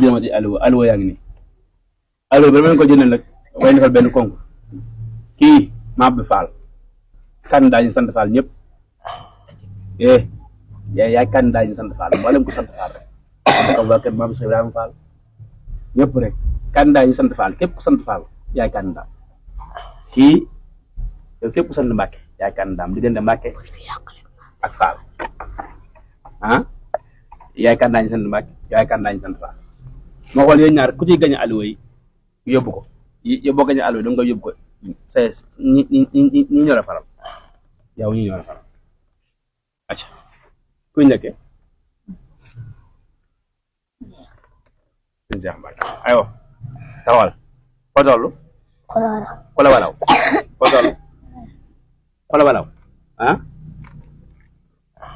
jënd ma ci alluwa yaa ngi nii alluwa bi dama ko jëndal nag way defal benn concours kii Mabou Fall candidat ñu sant Fall ñëpp yaay candidat ñu sant Fall mboolem ko sant Fall rek ko ba kër Mame Cheikh Ibrahima Fall ñëpp rek candidat ñu sant Fall képp ku sant Fall yaay candidat kii yow képp ku sant Mbacke yaay candidat am diggante Mbacke ak Fall yaay candidat ñu sant Mbacke yaay candidat ñu sant Fall moo xool yéen ñaar ku ciy gañ alluwa yi yóbbu ko boo gañ alluwa yi danga koy yóbbu ko ñi ñoo la faral yow ñi ñoo la faral acca kuy njëkkee sëñ Cheikh Mbacke aywa taxawal foo toll xola walaw foo toll xola walaw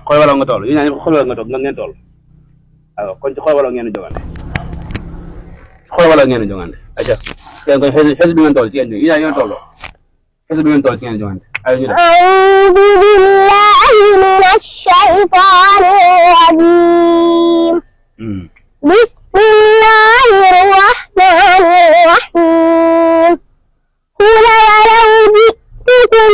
xola walaw nga toll yéen ñaa xola walaw nga toll nga ngeen toll aywa kon ci xola walaw ngeen jogante xola walaw ngeen jogante acca kenn koy xes bi ngeen toll ci ngeen yéen ñaa ngeen toll xes bi ngeen toll ci ngeen jogante aywa ñu def a'uudu billahi minash shaytaanir rajiim bismillahir rahmanir rahiim qul walaw ji'tukum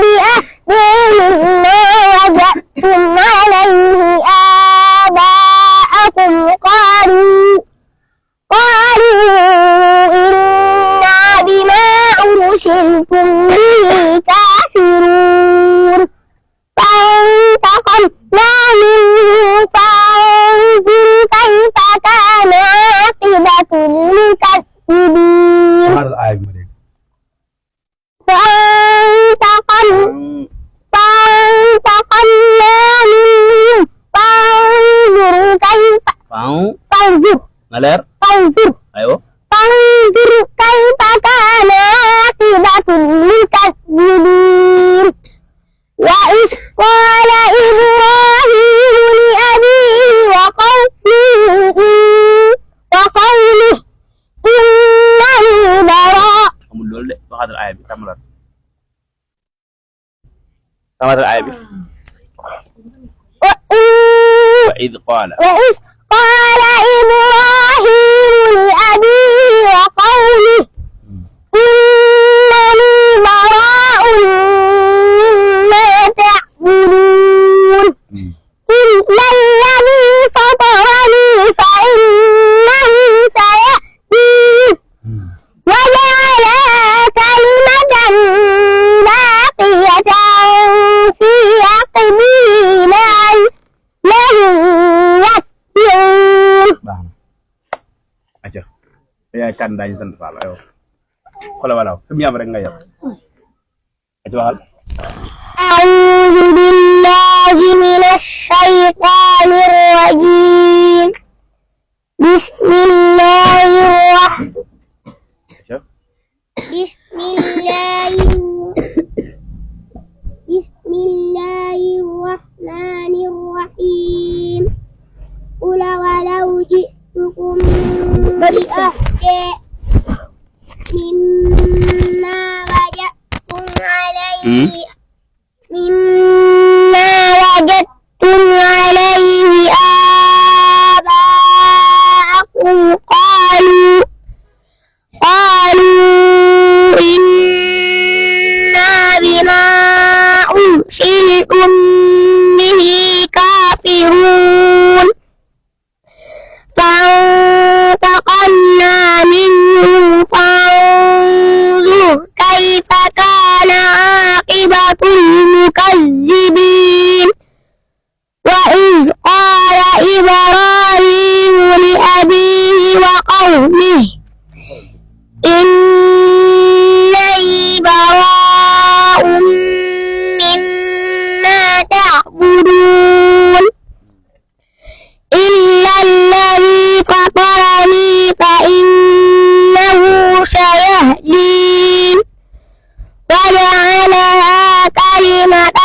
bi ahsana mimmaa wajadtum alayhi aabaa'akum qaaluu innaa bimaa ursiltum bihi kaafiruun فانتقمنا منهم فانظر كيف كان عاقبة المكذبين فانتقمنا منهم فانظر كيف كان عاقبة المكذبين وإذ قال إبراهيم لأبيه وقومه إنني براء وإذ قال إبراهيم لأبيه وقومه إنني براء مما تعبدون إلا الذي فطرني فإنه سيهدين وجعلها كلمة باقية في عقبه لعلهم يرجعون. yaay candidat ñu sant Fall aywa xoolal walaw fi mu yam rek nga yam ci waxal أعوذ بالله من الشيطان الرجيم بسم الله الرحمن الرحيم قل ولو جئتكم بأحسن مما وجدتم عليه آباءكم قالوا إنا بما أرسلتم به كافرون فانتقمنا منهم فانظر كيف كان عاقبة المكذبين وإذ قال إبراهيم لأبيه وقومه إنني براء مما تعبدون إلا الذي فطرني فإنه سيهدين وجعلها كلمة